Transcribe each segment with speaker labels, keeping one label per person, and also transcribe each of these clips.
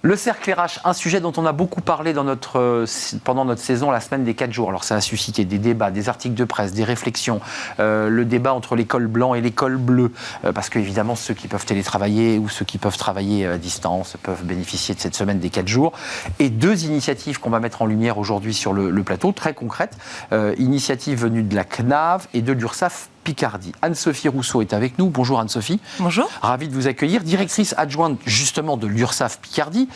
Speaker 1: Le cercle RH, un sujet dont on a beaucoup parlé pendant notre saison, la semaine des 4 jours. Alors ça a suscité des débats, des articles de presse, des réflexions, le débat entre l'école blanc et l'école bleue, parce qu'évidemment ceux qui peuvent télétravailler ou ceux qui peuvent travailler à distance peuvent bénéficier de cette semaine des 4 jours. Et 2 initiatives qu'on va mettre en lumière aujourd'hui sur le plateau, très concrètes, initiatives venues de la CNAV et de l'URSSAF Picardie. Anne-Sophie Rousseau est avec nous. Bonjour Anne-Sophie.
Speaker 2: Bonjour.
Speaker 1: Ravi de vous accueillir. Directrice adjointe justement de l'URSSAF Picardie.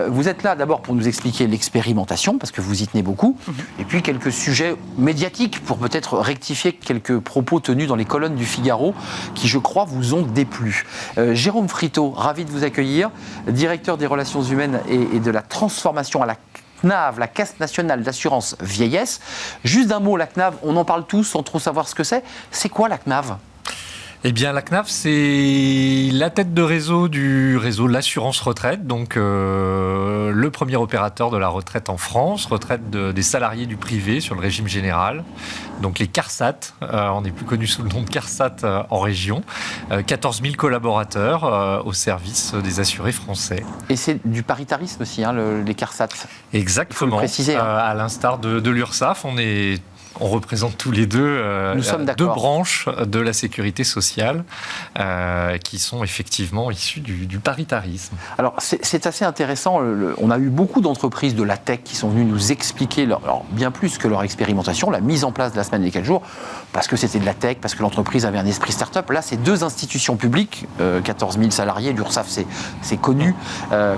Speaker 1: Vous êtes là d'abord pour nous expliquer l'expérimentation, parce que vous y tenez beaucoup, et puis quelques sujets médiatiques pour peut-être rectifier quelques propos tenus dans les colonnes du Figaro qui, je crois, vous ont déplu. Jérôme Friteau, ravi de vous accueillir, directeur des relations humaines et de la transformation à la CNAV, la Caisse nationale d'assurance vieillesse. Juste d'un mot, la CNAV, on en parle tous sans trop savoir ce que c'est. C'est quoi la CNAV ?
Speaker 3: Eh bien, la CNAV, c'est la tête de réseau du réseau de l'assurance retraite, donc le premier opérateur de la retraite en France, retraite des salariés du privé sur le régime général, donc les CARSAT, on est plus connu sous le nom de CARSAT en région, 14 000 collaborateurs au service des assurés français.
Speaker 1: Et c'est du paritarisme aussi, les CARSAT.
Speaker 3: Exactement.
Speaker 1: Il faut le préciser.
Speaker 3: À l'instar de l'URSSAF, on représente tous les deux deux branches de la sécurité sociale qui sont effectivement issues du paritarisme.
Speaker 1: Alors, c'est assez intéressant. On a eu beaucoup d'entreprises de la tech qui sont venues nous expliquer, bien plus que leur expérimentation, la mise en place de la semaine des 4 jours, parce que c'était de la tech, parce que l'entreprise avait un esprit start-up. Là, c'est 2 institutions publiques, 14 000 salariés. L'URSSAF, c'est connu.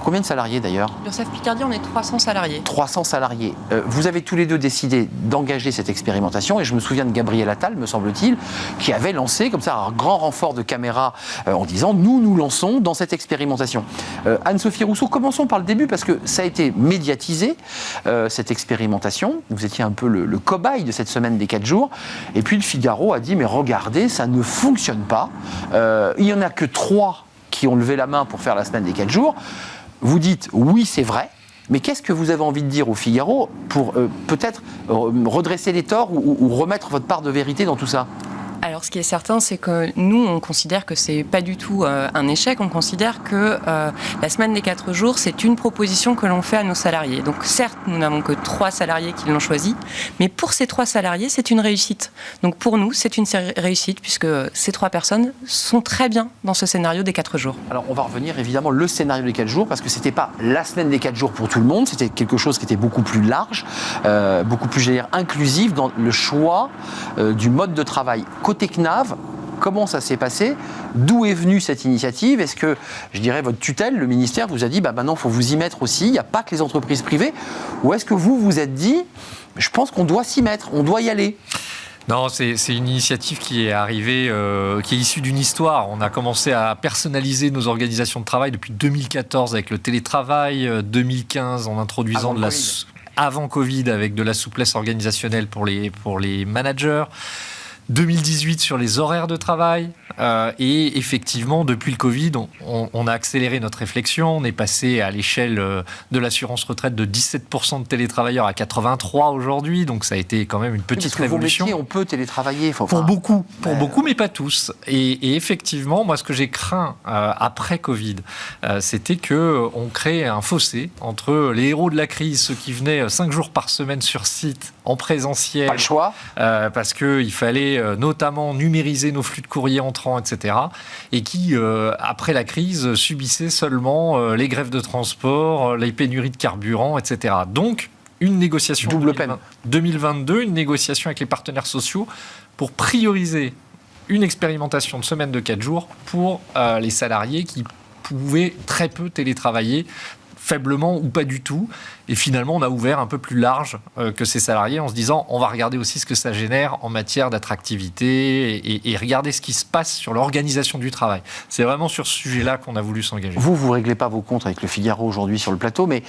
Speaker 1: Combien de salariés d'ailleurs ?
Speaker 2: L'URSSAF Picardie, on est 300 salariés. 300
Speaker 1: salariés. Vous avez tous les deux décidé d'engager cette expérimentation, et je me souviens de Gabriel Attal, me semble-t-il, qui avait lancé comme ça un grand renfort de caméra en disant nous lançons dans cette expérimentation. Anne-Sophie Rousseau, commençons par le début parce que ça a été médiatisé, cette expérimentation. Vous étiez un peu le cobaye de cette semaine des 4 jours, et puis le Figaro a dit mais regardez, ça ne fonctionne pas, il n'y en a que 3 qui ont levé la main pour faire la semaine des 4 jours. Vous dites oui, c'est vrai. Mais qu'est-ce que vous avez envie de dire au Figaro pour peut-être redresser les torts ou remettre votre part de vérité dans tout ça ?
Speaker 2: Alors, ce qui est certain, c'est que nous, on considère que c'est pas du tout un échec. On considère que la semaine des 4 jours, c'est une proposition que l'on fait à nos salariés. Donc, certes, nous n'avons que 3 salariés qui l'ont choisi, mais pour ces 3 salariés, c'est une réussite. Donc, pour nous, c'est une réussite puisque ces 3 personnes sont très bien dans ce scénario des 4 jours.
Speaker 1: Alors, on va revenir évidemment le scénario des 4 jours parce que c'était pas la semaine des 4 jours pour tout le monde. C'était quelque chose qui était beaucoup plus large, beaucoup plus, inclusif dans le choix du mode de travail. Côté CNAV, comment ça s'est passé ? D'où est venue cette initiative ? Est-ce que, je dirais, votre tutelle, le ministère, vous a dit maintenant, il faut vous y mettre aussi, il n'y a pas que les entreprises privées ? Ou est-ce que vous vous êtes dit, je pense qu'on doit s'y mettre, on doit y aller ?
Speaker 3: Non, c'est une initiative qui est arrivée, qui est issue d'une histoire. On a commencé à personnaliser nos organisations de travail depuis 2014 avec le télétravail, 2015 en introduisant avant Covid avec de la souplesse organisationnelle pour les managers. 2018 sur les horaires de travail et effectivement depuis le Covid on a accéléré notre réflexion, on est passé à l'échelle de l'assurance retraite de 17% de télétravailleurs à 83 aujourd'hui, donc ça a été quand même une petite révolution.
Speaker 1: Vos métiers, on peut télétravailler
Speaker 3: pour beaucoup mais pas tous, et effectivement moi ce que j'ai craint après Covid c'était qu'on crée un fossé entre les héros de la crise, ceux qui venaient 5 jours par semaine sur site en présentiel,
Speaker 1: pas le choix,
Speaker 3: parce qu'il fallait notamment numériser nos flux de courrier entrants, etc. Et qui, après la crise, subissaient seulement les grèves de transport, les pénuries de carburant, etc. Donc, une négociation 2022, une négociation avec les partenaires sociaux pour prioriser une expérimentation de semaine de 4 jours pour les salariés qui pouvaient très peu télétravailler, faiblement ou pas du tout. Et finalement, on a ouvert un peu plus large que ces salariés en se disant on va regarder aussi ce que ça génère en matière d'attractivité et regarder ce qui se passe sur l'organisation du travail. C'est vraiment sur ce sujet-là qu'on a voulu s'engager.
Speaker 1: Vous réglez pas vos comptes avec le Figaro aujourd'hui sur le plateau, mais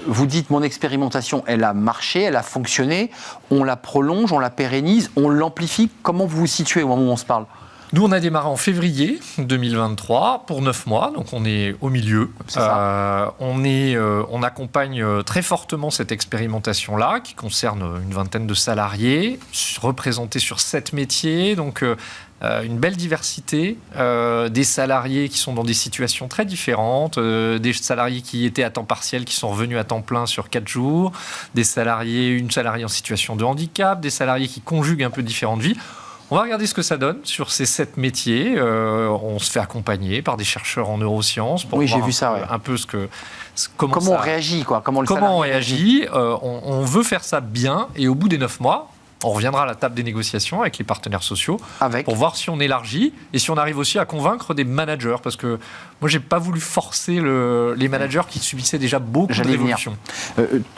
Speaker 1: vous dites mon expérimentation, elle a marché, elle a fonctionné, on la prolonge, on la pérennise, on l'amplifie. Comment vous vous situez au moment où on se parle ?
Speaker 3: Nous, on a démarré en février 2023 pour 9 mois, donc on est au milieu. On accompagne très fortement cette expérimentation-là, qui concerne une vingtaine de salariés, représentés sur 7 métiers, donc une belle diversité, des salariés qui sont dans des situations très différentes, des salariés qui étaient à temps partiel, qui sont revenus à temps plein sur 4 jours, une salariée en situation de handicap, des salariés qui conjuguent un peu différentes vies. On va regarder ce que ça donne sur ces 7 métiers. On se fait accompagner par des chercheurs en neurosciences pour voir un peu comment
Speaker 1: on réagit, quoi. Comment
Speaker 3: on réagit. On veut faire ça bien, et au bout des 9 mois, on reviendra à la table des négociations avec les partenaires sociaux pour voir si on élargit et si on arrive aussi à convaincre des managers. Parce que moi, je n'ai pas voulu forcer les managers qui subissaient déjà beaucoup de révolutions.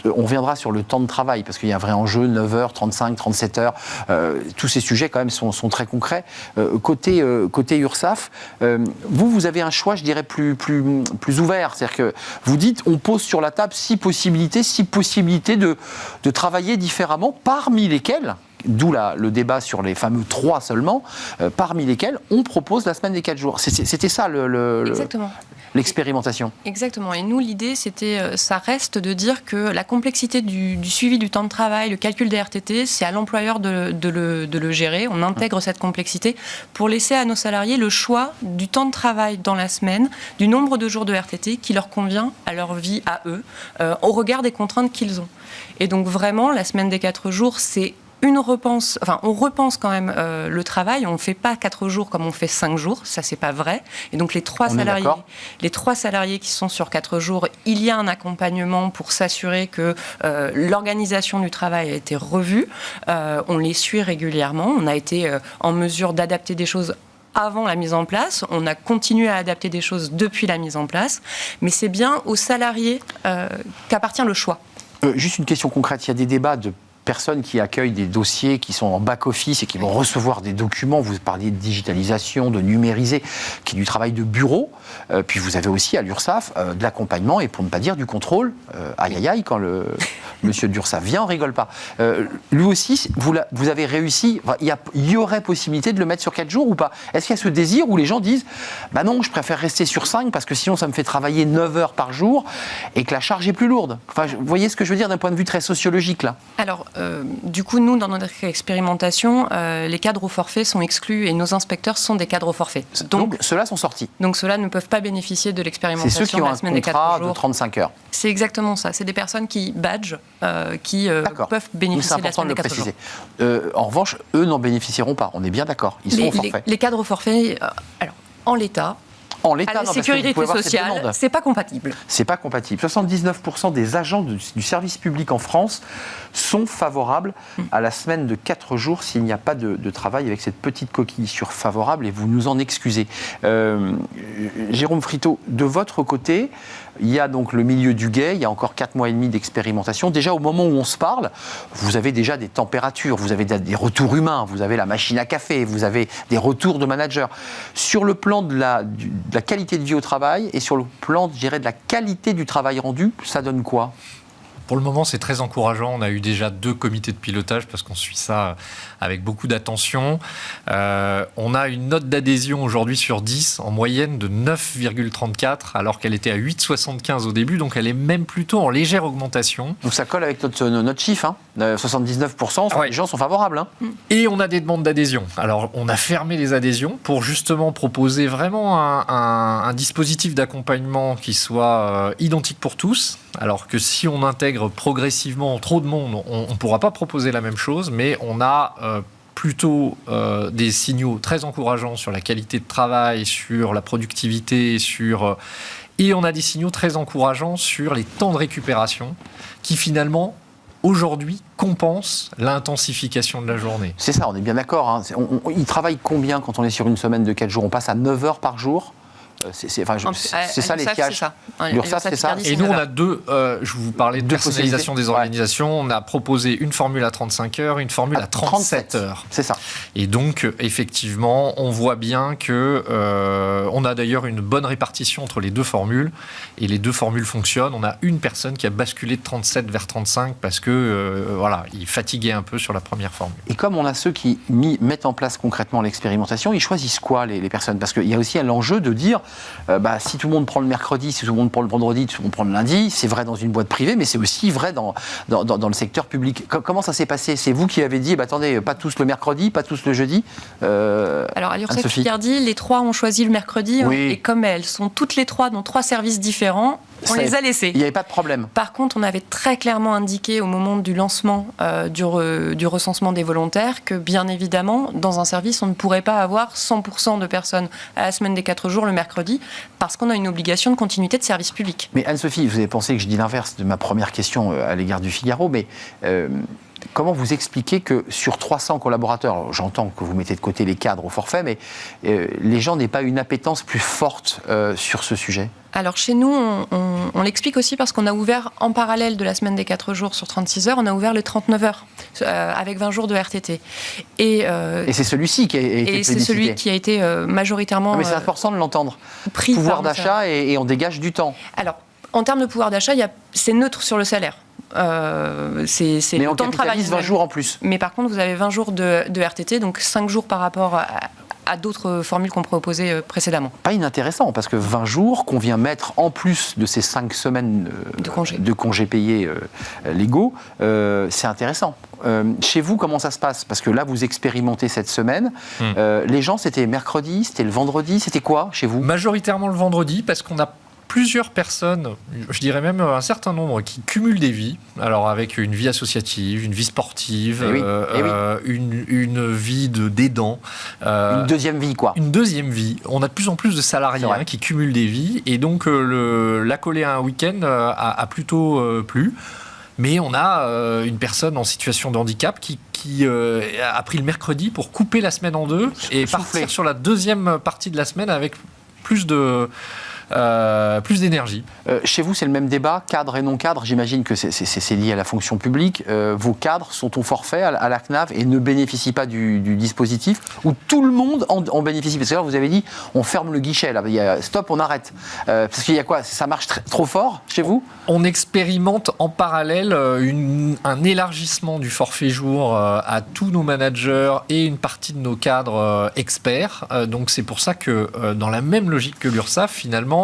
Speaker 1: On reviendra sur le temps de travail, parce qu'il y a un vrai enjeu, 9h, 35, 37 heures. Tous ces sujets, quand même, sont très concrets. Côté URSSAF, vous avez un choix, je dirais, plus ouvert. C'est-à-dire que vous dites, on pose sur la table 6 possibilités de travailler différemment, parmi lesquelles, d'où le débat sur les fameux 3 seulement, parmi lesquels on propose la semaine des 4 jours. C'était ça l'expérimentation.
Speaker 2: Exactement. Et nous, l'idée, ça reste de dire que la complexité du suivi du temps de travail, le calcul des RTT, c'est à l'employeur de le gérer. On intègre cette complexité pour laisser à nos salariés le choix du temps de travail dans la semaine, du nombre de jours de RTT qui leur convient à leur vie, à eux, au regard des contraintes qu'ils ont. Et donc vraiment, la semaine des 4 jours, c'est on repense quand même le travail. On ne fait pas 4 jours comme on fait 5 jours. Ça, c'est pas vrai. Et donc, les 3 salariés qui sont sur 4 jours, il y a un accompagnement pour s'assurer que l'organisation du travail a été revue. On les suit régulièrement. On a été en mesure d'adapter des choses avant la mise en place. On a continué à adapter des choses depuis la mise en place. Mais c'est bien aux salariés qu'appartient le choix.
Speaker 1: Juste une question concrète. Il y a des débats de personnes qui accueillent des dossiers qui sont en back-office et qui vont recevoir des documents. Vous parliez de digitalisation, de numériser, qui est du travail de bureau. Puis vous avez aussi à l'URSSAF de l'accompagnement et pour ne pas dire du contrôle. Aïe aïe aïe, quand le monsieur d'URSSAF vient, on rigole pas. Lui aussi, vous avez réussi. Il y aurait possibilité de le mettre sur 4 jours ou pas? Est-ce qu'il y a ce désir où les gens disent bah non, je préfère rester sur 5 parce que sinon ça me fait travailler 9 heures par jour et que la charge est plus lourde? Vous voyez ce que je veux dire d'un point de vue très sociologique là?
Speaker 2: Alors, du coup, nous, dans notre expérimentation, les cadres au forfait sont exclus et nos inspecteurs sont des cadres au forfait.
Speaker 1: Donc ceux-là sont sortis.
Speaker 2: Donc ceux-là ne peuvent pas bénéficier de l'expérimentation.
Speaker 1: C'est ceux qui ont
Speaker 2: la semaine
Speaker 1: un contrat de 35 heures.
Speaker 2: C'est exactement ça. C'est des personnes qui badgent, qui peuvent bénéficier de la semaine des 4 jours.
Speaker 1: En revanche, eux n'en bénéficieront pas. On est bien d'accord. Ils sont au forfait.
Speaker 2: Les cadres au forfait, alors, en l'état, à la sécurité sociale, c'est pas compatible.
Speaker 1: C'est pas compatible. 79% des agents du service public en France sont favorables à la semaine de 4 jours s'il n'y a pas de travail, avec cette petite coquille sur favorable, et vous nous en excusez. Jérôme Friteau, de votre côté, il y a donc le milieu du guet, il y a encore 4 mois et demi d'expérimentation. Déjà, au moment où on se parle, vous avez déjà des températures, vous avez des retours humains, vous avez la machine à café, vous avez des retours de managers. Sur le plan de la qualité de vie au travail et sur le plan, je dirais, de la qualité du travail rendu, ça donne quoi ?
Speaker 3: Pour le moment, c'est très encourageant. On a eu déjà 2 comités de pilotage parce qu'on suit ça avec beaucoup d'attention. On a une note d'adhésion aujourd'hui sur 10 en moyenne de 9,34 alors qu'elle était à 8,75 au début. Donc elle est même plutôt en légère augmentation.
Speaker 1: Donc ça colle avec notre chiffre. Hein. 79%, les gens sont favorables. Hein.
Speaker 3: Et on a des demandes d'adhésion. Alors on a fermé les adhésions pour justement proposer vraiment un dispositif d'accompagnement qui soit identique pour tous. Alors que si on intègre progressivement trop de monde, on ne pourra pas proposer la même chose, mais on a plutôt des signaux très encourageants sur la qualité de travail, sur la productivité, et on a des signaux très encourageants sur les temps de récupération qui finalement, aujourd'hui, compensent l'intensification de la journée.
Speaker 1: C'est ça, on est bien d'accord. Hein. Il travaille combien quand on est sur une semaine de 4 jours? On passe à 9 heures par jour? C'est ça l'étiage. L'URSSAF, c'est ça.
Speaker 3: Et nous, on a deux. Je vous parlais de personnalisation des organisations. On a proposé une formule à 35 heures, une formule à 37 heures.
Speaker 1: C'est ça.
Speaker 3: Et donc, effectivement, on voit bien que on a d'ailleurs une bonne répartition entre les deux formules. Et les deux formules fonctionnent. On a une personne qui a basculé de 37 vers 35 parce que, voilà, il fatiguait un peu sur la première formule.
Speaker 1: Et comme on a ceux qui mettent en place concrètement l'expérimentation, ils choisissent quoi, les personnes? Parce qu'il y a aussi l'enjeu de dire, si tout le monde prend le mercredi, si tout le monde prend le vendredi, si tout le monde prend le lundi, c'est vrai dans une boîte privée, mais c'est aussi vrai dans le secteur public. Comment ça s'est passé? C'est vous qui avez dit, attendez, pas tous le mercredi, pas tous le jeudi.
Speaker 2: Alors à l'URSSAF Picardie, les trois ont choisi le mercredi,
Speaker 1: oui.
Speaker 2: Et comme elles sont toutes les trois dans trois services différents, on les a laissées.
Speaker 1: Il n'y avait pas de problème.
Speaker 2: Par contre, on avait très clairement indiqué au moment du lancement du recensement des volontaires que, bien évidemment, dans un service, on ne pourrait pas avoir 100% de personnes à la semaine des 4 jours le mercredi, parce qu'on a une obligation de continuité de service public.
Speaker 1: Mais Anne-Sophie, vous avez pensé que je dis l'inverse de ma première question à l'égard du Figaro, mais... comment vous expliquez que sur 300 collaborateurs, j'entends que vous mettez de côté les cadres au forfait, mais les gens n'aient pas une appétence plus forte sur ce sujet?
Speaker 2: Alors chez nous, on l'explique aussi parce qu'on a ouvert en parallèle de la semaine des 4 jours sur 36 heures, on a ouvert les 39 heures avec 20 jours de RTT. Et
Speaker 1: c'est celui-ci qui a été
Speaker 2: plébiscité. Et c'est celui qui a été majoritairement
Speaker 1: mais c'est important de l'entendre.
Speaker 2: Pris
Speaker 1: pouvoir d'achat et on dégage du temps.
Speaker 2: Alors, en termes de pouvoir d'achat, c'est neutre sur le salaire. C'est
Speaker 1: mais
Speaker 2: le
Speaker 1: on
Speaker 2: temps de travail.
Speaker 1: 20 jours en plus.
Speaker 2: Mais par contre, vous avez 20 jours de RTT, donc 5 jours par rapport à d'autres formules qu'on proposait précédemment.
Speaker 1: Pas inintéressant, parce que 20 jours qu'on vient mettre en plus de ces 5 semaines de congés payés légaux, c'est intéressant. Chez vous, comment ça se passe? Parce que là, vous expérimentez cette semaine. Les gens, c'était mercredi, c'était le vendredi, c'était quoi chez vous?
Speaker 3: Majoritairement le vendredi, parce qu'on a plusieurs personnes, je dirais même un certain nombre, qui cumulent des vies, alors avec une vie associative, une vie sportive, une vie d'aidant.
Speaker 1: Une deuxième vie, quoi.
Speaker 3: Une deuxième vie. On a de plus en plus de salariés qui cumulent des vies, et donc l'accoler à un week-end a plutôt plu. Mais on a une personne en situation de handicap qui a pris le mercredi pour couper la semaine en deux et partir sur la deuxième partie de la semaine avec plus d'énergie.
Speaker 1: Chez vous, c'est le même débat, cadre et non cadre. J'imagine que c'est lié à la fonction publique. Vos cadres sont au forfait à la CNAV et ne bénéficient pas du dispositif, ou tout le monde en bénéficie? Parce que là, vous avez dit, on ferme le guichet, là. Stop, on arrête. Parce qu'il y a quoi? Ça marche trop fort chez vous?
Speaker 3: On expérimente en parallèle un élargissement du forfait jour à tous nos managers et une partie de nos cadres experts. Donc c'est pour ça que dans la même logique que l'URSSAF, finalement,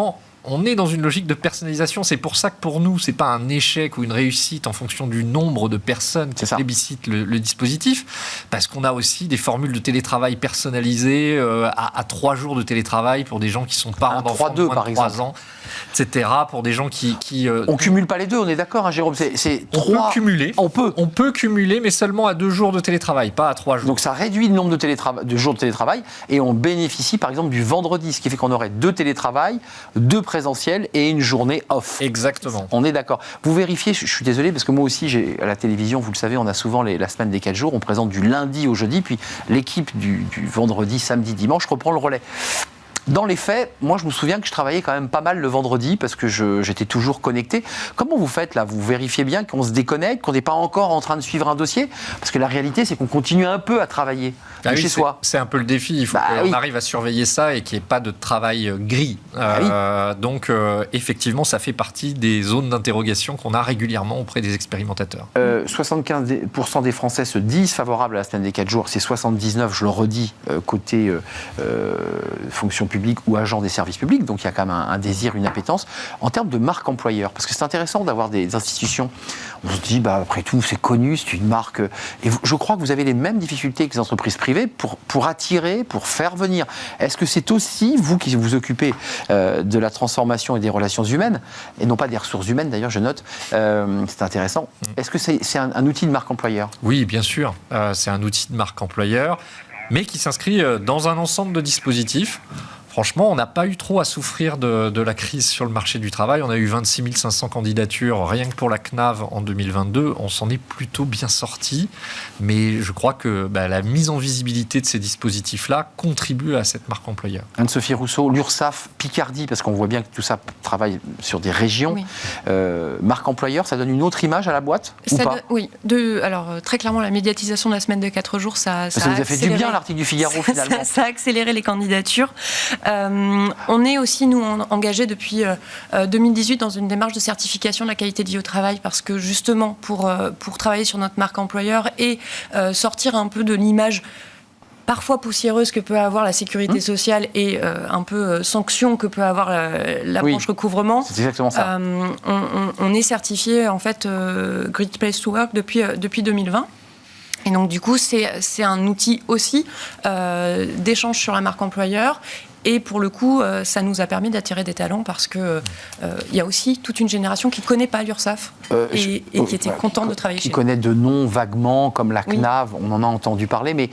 Speaker 3: on est dans une logique de personnalisation. C'est pour ça que pour nous, c'est pas un échec ou une réussite en fonction du nombre de personnes qui plébiscitent le dispositif, parce qu'on a aussi des formules de télétravail personnalisées à 3 jours de télétravail pour des gens qui sont parents d'enfants de moins de 3 ans, etc. Pour des gens qui
Speaker 1: on cumule pas les deux, on est d'accord, hein, Jérôme?
Speaker 3: On peut cumuler.
Speaker 1: On peut
Speaker 3: cumuler, mais seulement à 2 jours de télétravail, pas à 3 jours.
Speaker 1: Donc ça réduit le nombre de jours de télétravail, et on bénéficie par exemple du vendredi, ce qui fait qu'on aurait 2 télétravail, 2 présentiels et une journée off.
Speaker 3: Exactement.
Speaker 1: On est d'accord. Vous vérifiez, je suis désolé, parce que moi aussi, à la télévision, vous le savez, on a souvent la semaine des 4 jours, on présente du lundi au jeudi, puis l'équipe du vendredi, samedi, dimanche reprend le relais. Dans les faits, moi je me souviens que je travaillais quand même pas mal le vendredi parce que j'étais toujours connecté. Comment vous faites là? Vous vérifiez bien qu'on se déconnecte, qu'on n'est pas encore en train de suivre un dossier? Parce que la réalité, c'est qu'on continue un peu à travailler chez soi.
Speaker 3: C'est un peu le défi. Il faut qu'on arrive à surveiller ça et qu'il n'y ait pas de travail gris. Donc effectivement, ça fait partie des zones d'interrogation qu'on a régulièrement auprès des expérimentateurs.
Speaker 1: 75% des Français se disent favorables à la semaine des 4 jours. C'est 79, je le redis, côté fonction publique ou agent des services publics, donc il y a quand même un désir, une appétence. En termes de marque employeur, parce que c'est intéressant d'avoir des institutions, on se dit, après tout, c'est connu, c'est une marque, et je crois que vous avez les mêmes difficultés que les entreprises privées pour attirer, pour faire venir. Est-ce que c'est aussi, vous qui vous occupez de la transformation et des relations humaines, et non pas des ressources humaines d'ailleurs, je note, c'est intéressant, est-ce que c'est un outil de marque employeur?
Speaker 3: Oui, bien sûr, c'est un outil de marque employeur, mais qui s'inscrit dans un ensemble de dispositifs. Franchement, on n'a pas eu trop à souffrir de la crise sur le marché du travail. On a eu 26 500 candidatures rien que pour la CNAV en 2022. On s'en est plutôt bien sorti. Mais je crois que la mise en visibilité de ces dispositifs-là contribue à cette marque employeur.
Speaker 1: Anne-Sophie Rousseau, l'URSSAF Picardie, parce qu'on voit bien que tout ça travaille sur des régions.
Speaker 2: Oui.
Speaker 1: Marque employeur, ça donne une autre image à la boîte ou pas?
Speaker 2: Oui. Alors, très clairement, la médiatisation de la semaine de 4 jours, ça
Speaker 1: vous a fait du bien l'article du Figaro, finalement.
Speaker 2: Ça a accéléré les candidatures. On est aussi, nous, engagés depuis 2018 dans une démarche de certification de la qualité de vie au travail, parce que justement, pour travailler sur notre marque employeur et sortir un peu de l'image parfois poussiéreuse que peut avoir la sécurité sociale et un peu sanction que peut avoir la branche recouvrement.
Speaker 1: C'est exactement ça.
Speaker 2: On est certifié, en fait, Great Place to Work depuis 2020. Et donc, du coup, c'est un outil aussi d'échange sur la marque employeur. Et pour le coup, ça nous a permis d'attirer des talents parce qu'il y a aussi toute une génération qui ne connaît pas l'URSSAF et qui était contente de travailler chez nous.
Speaker 1: Qui connaît de noms vaguement, comme la CNAV, on en a entendu parler, mais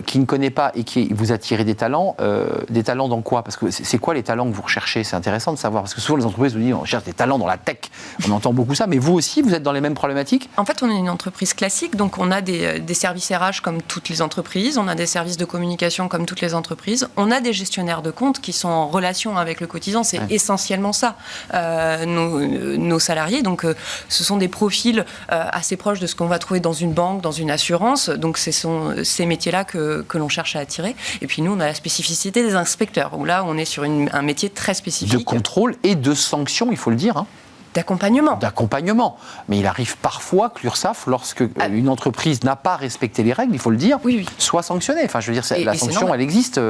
Speaker 1: qui ne connaît pas et qui vous a tiré des talents dans quoi? Parce que c'est quoi les talents que vous recherchez? C'est intéressant de savoir, parce que souvent les entreprises vous disent on cherche des talents dans la tech, on entend beaucoup ça, mais vous aussi, vous êtes dans les mêmes problématiques?
Speaker 2: En fait, on est une entreprise classique, donc on a des services RH comme toutes les entreprises, on a des services de communication comme toutes les entreprises, on a des gestionnaires de compte qui sont en relation avec le cotisant, c'est essentiellement ça, nos salariés. Donc, ce sont des profils assez proches de ce qu'on va trouver dans une banque, dans une assurance. Donc, ce sont ces métiers-là que l'on cherche à attirer. Et puis, nous, on a la spécificité des inspecteurs, où là, on est sur un métier très spécifique.
Speaker 1: De contrôle et de sanction, il faut le dire,
Speaker 2: D'accompagnement.
Speaker 1: Mais il arrive parfois que l'URSSAF, lorsque une entreprise n'a pas respecté les règles, il faut le dire, soit sanctionnée. Enfin, je veux dire, la sanction, elle existe,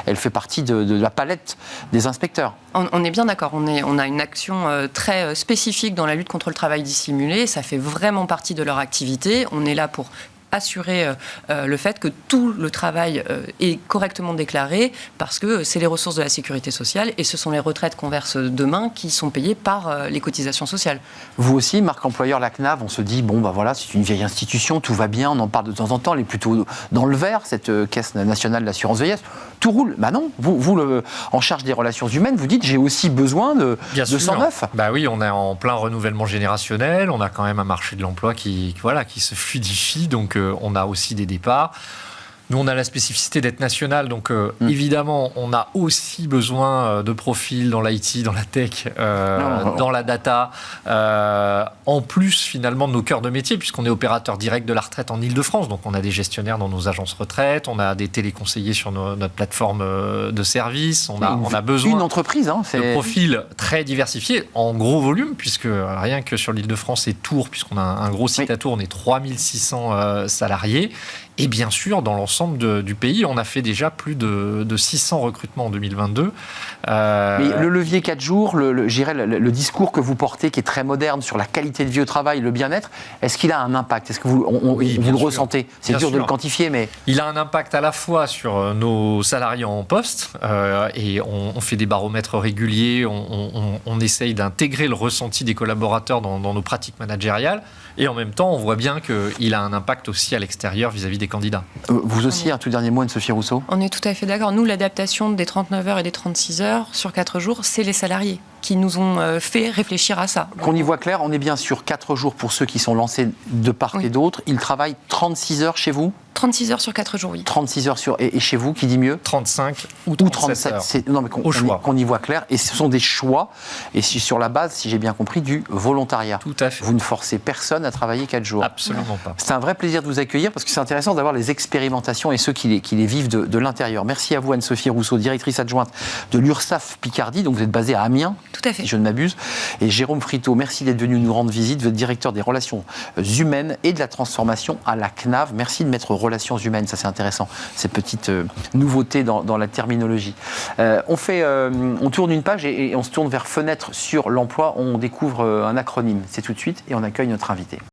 Speaker 1: elle fait partie de la palette des inspecteurs.
Speaker 2: On est bien d'accord. On a une action très spécifique dans la lutte contre le travail dissimulé. Ça fait vraiment partie de leur activité. On est là pour assurer le fait que tout le travail est correctement déclaré, parce que c'est les ressources de la sécurité sociale et ce sont les retraites qu'on verse demain qui sont payées par les cotisations sociales.
Speaker 1: Vous aussi, marque employeur, la CNAV, on se dit, bon, voilà, c'est une vieille institution, tout va bien, on en parle de temps en temps, elle est plutôt dans le vert, cette Caisse nationale d'assurance vieillesse, tout roule. Non, vous en charge des relations humaines, vous dites, j'ai aussi besoin de 109.
Speaker 3: Oui, on est en plein renouvellement générationnel, on a quand même un marché de l'emploi qui se fluidifie, donc on a aussi des départs. Nous, on a la spécificité d'être national, donc évidemment, on a aussi besoin de profils dans l'IT, dans la tech, dans la data, en plus finalement de nos cœurs de métier, puisqu'on est opérateur direct de la retraite en Ile-de-France. Donc on a des gestionnaires dans nos agences retraite, on a des téléconseillers sur notre plateforme de services, on a besoin
Speaker 1: une entreprise,
Speaker 3: de profils très diversifiés, en gros volume, puisque rien que sur l'Ile-de-France et Tours, puisqu'on a un gros site à Tours, on est 3600 salariés. Et bien sûr, dans l'ensemble du pays, on a fait déjà plus de 600 recrutements en 2022.
Speaker 1: Mais le levier 4 jours, le discours que vous portez, qui est très moderne sur la qualité de vie au travail, le bien-être, est-ce qu'il a un impact? Est-ce que vous le ressentez? C'est dur de le quantifier, mais...
Speaker 3: Il a un impact à la fois sur nos salariés en poste, et on fait des baromètres réguliers, on essaye d'intégrer le ressenti des collaborateurs dans nos pratiques managériales, et en même temps, on voit bien qu'il a un impact aussi à l'extérieur vis-à-vis des candidats.
Speaker 1: Vous aussi, un tout dernier mot, Anne-Sophie Rousseau?
Speaker 2: On est tout à fait d'accord. Nous, l'adaptation des 39 heures et des 36 heures sur 4 jours, c'est les salariés qui nous ont fait réfléchir à ça.
Speaker 1: Qu'on y voit clair, on est bien sur 4 jours pour ceux qui sont lancés de part et d'autre. Ils travaillent 36 heures chez vous?
Speaker 2: 36 heures sur 4 jours, oui.
Speaker 1: 36 heures et chez vous, qui dit mieux?
Speaker 3: 35 ou 37 heures.
Speaker 1: Non, mais qu'on y voit clair. Et ce sont des choix, et sur la base, si j'ai bien compris, du volontariat.
Speaker 3: Tout à fait.
Speaker 1: Vous ne forcez personne à travailler 4 jours.
Speaker 3: Absolument pas.
Speaker 1: C'est un vrai plaisir de vous accueillir, parce que c'est intéressant d'avoir les expérimentations et ceux qui les vivent de l'intérieur. Merci à vous, Anne-Sophie Rousseau, directrice adjointe de l'URSSAF Picardie. Donc vous êtes basée à Amiens,
Speaker 2: tout à fait,
Speaker 1: si je ne m'abuse. Et Jérôme Friteau, merci d'être venu nous rendre visite. Vous êtes directeur des relations humaines et de la transformation à la CNAV. Merci de mettre relations humaines, ça c'est intéressant, ces petites nouveautés dans la terminologie. On tourne une page et on se tourne vers fenêtre sur l'emploi. On découvre un acronyme. C'est tout de suite et on accueille notre invité.